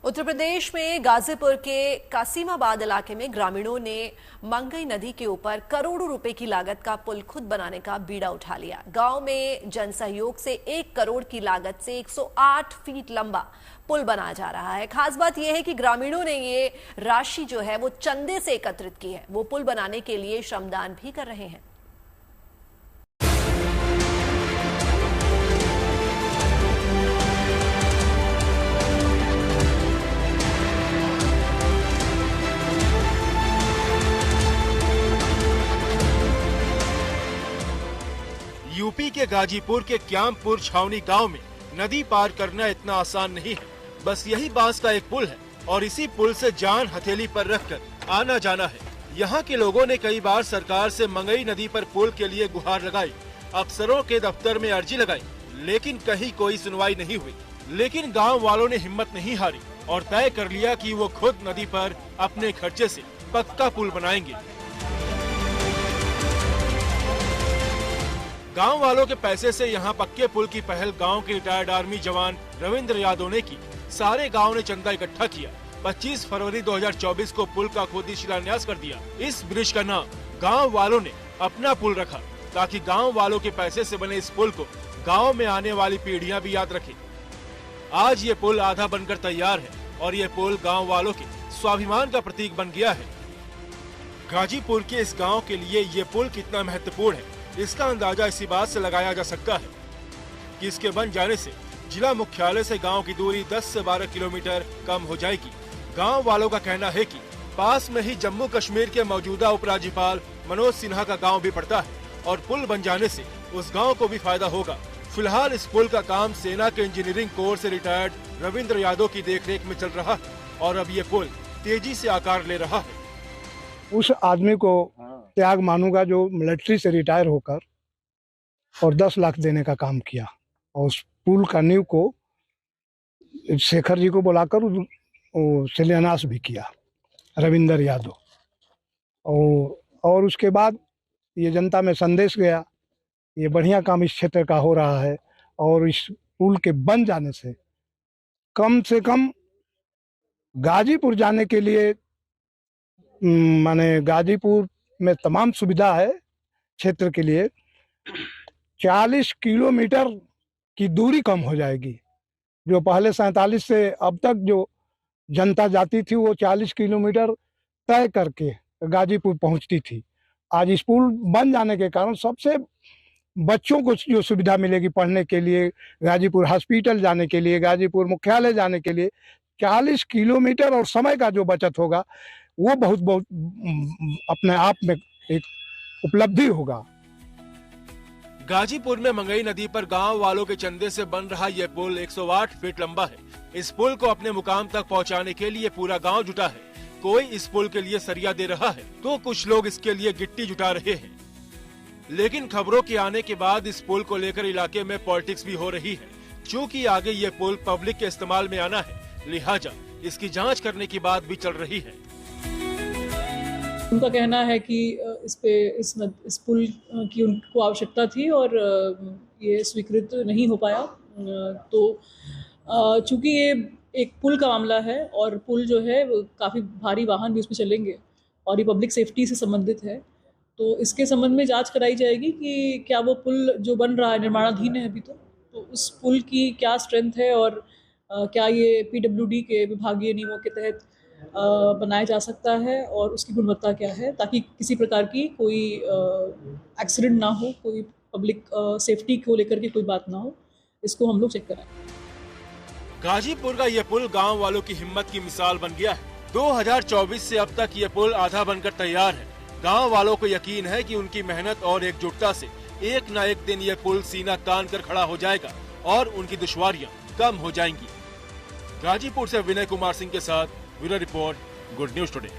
उत्तर प्रदेश में गाजीपुर के कासिमाबाद इलाके में ग्रामीणों ने मंगई नदी के ऊपर करोड़ों रुपए की लागत का पुल खुद बनाने का बीड़ा उठा लिया। गांव में जन सहयोग से 1 करोड़ की लागत से 108 फीट लंबा पुल बनाया जा रहा है। खास बात यह है कि ग्रामीणों ने ये राशि जो है वो चंदे से एकत्रित की है। वो पुल बनाने के लिए श्रमदान भी कर रहे हैं। यूपी के गाजीपुर के क्यामपुर छावनी गांव में नदी पार करना इतना आसान नहीं है। बस यही बांस का एक पुल है और इसी पुल से जान हथेली पर रखकर आना जाना है। यहाँ के लोगों ने कई बार सरकार से मंगई नदी पर पुल के लिए गुहार लगाई, अफसरों के दफ्तर में अर्जी लगाई, लेकिन कहीं कोई सुनवाई नहीं हुई। लेकिन गाँव वालों ने हिम्मत नहीं हारी और तय कर लिया कि वो खुद नदी पर अपने खर्चे से पक्का पुल बनाएंगे। गांव वालों के पैसे से यहां पक्के पुल की पहल गांव के रिटायर्ड आर्मी जवान रविंद्र यादव ने की। सारे गांव ने चंदा इकट्ठा किया। 25 फरवरी 2024 को पुल का खुद ही शिलान्यास कर दिया। इस ब्रिज का नाम गांव वालों ने अपना पुल रखा ताकि गांव वालों के पैसे से बने इस पुल को गांव में आने वाली पीढ़ियां भी याद रखें। आज ये पुल आधा बनकर तैयार है और ये पुल गाँव वालों के स्वाभिमान का प्रतीक बन गया है। गाजीपुर के इस गाँव के लिए ये पुल कितना महत्वपूर्ण है, इसका अंदाजा इसी बात से लगाया जा सकता है कि इसके बन जाने से जिला मुख्यालय से गांव की दूरी 10 से 12 किलोमीटर कम हो जाएगी। गांव वालों का कहना है कि पास में ही जम्मू कश्मीर के मौजूदा उपराज्यपाल मनोज सिन्हा का गांव भी पड़ता है और पुल बन जाने से उस गांव को भी फायदा होगा। फिलहाल इस पुल का काम सेना के इंजीनियरिंग कोर्स से रिटायर्ड रविंद्र यादव की देखरेख में चल रहा है और अब ये पुल तेजी से आकार ले रहा है। उस आदमी को त्याग मानूंगा जो मिलिट्री से रिटायर होकर और 10 लाख देने का काम किया और उस पुल का नींव को शेखर जी को बुलाकर शिलान्यास भी किया, रविंद्र यादव। और उसके बाद ये जनता में संदेश गया, ये बढ़िया काम इस क्षेत्र का हो रहा है और इस पुल के बन जाने से कम गाजीपुर जाने के लिए माने गाजीपुर में तमाम सुविधा है क्षेत्र के लिए। 40 किलोमीटर की दूरी कम हो जाएगी। जो पहले 47 से अब तक जो जनता जाती थी वो 40 किलोमीटर तय करके गाजीपुर पहुंचती थी। आज इस पुल बन जाने के कारण सबसे बच्चों को जो सुविधा मिलेगी पढ़ने के लिए, गाजीपुर हॉस्पिटल जाने के लिए, गाजीपुर मुख्यालय जाने के लिए 40 किलोमीटर और समय का जो बचत होगा वो बहुत अपने आप में एक उपलब्धि होगा। गाजीपुर में मंगई नदी पर गांव वालों के चंदे से बन रहा यह पुल 108 फीट लंबा है। इस पुल को अपने मुकाम तक पहुंचाने के लिए पूरा गांव जुटा है। कोई इस पुल के लिए सरिया दे रहा है तो कुछ लोग इसके लिए गिट्टी जुटा रहे हैं। लेकिन खबरों के आने के बाद इस पुल को लेकर इलाके में पॉलिटिक्स भी हो रही है। चूँकि आगे ये पुल पब्लिक के इस्तेमाल में आना है, लिहाजा इसकी जाँच करने की बात भी चल रही है। उनका कहना है कि इस पुल की उनको आवश्यकता थी और ये स्वीकृत नहीं हो पाया। तो चूंकि ये एक पुल का मामला है और पुल जो है काफ़ी भारी वाहन भी उसमें चलेंगे और ये पब्लिक सेफ्टी से संबंधित है, तो इसके संबंध में जांच कराई जाएगी कि क्या वो पुल जो बन रहा है, निर्माणाधीन है अभी तो उस पुल की क्या स्ट्रेंथ है और क्या ये PWD के विभागीय नियमों के तहत बनाया जा सकता है और उसकी गुणवत्ता क्या है, ताकि किसी प्रकार की कोई एक्सीडेंट ना हो, कोई पब्लिक सेफ्टी को लेकर के कोई बात ना हो। इसको हम लोग चेक कराएं। गाजीपुर का ये पुल गांव वालों की हिम्मत की मिसाल बन गया है। 2024 से अब तक ये पुल आधा बनकर तैयार है। गांव वालों को यकीन है कि उनकी मेहनत और एकजुटता से एक न एक दिन ये पुल सीना तान कर खड़ा हो जाएगा और उनकी दुश्वारियां कम हो जाएंगी। गाजीपुर से विनय कुमार सिंह के साथ bureau report, good news today.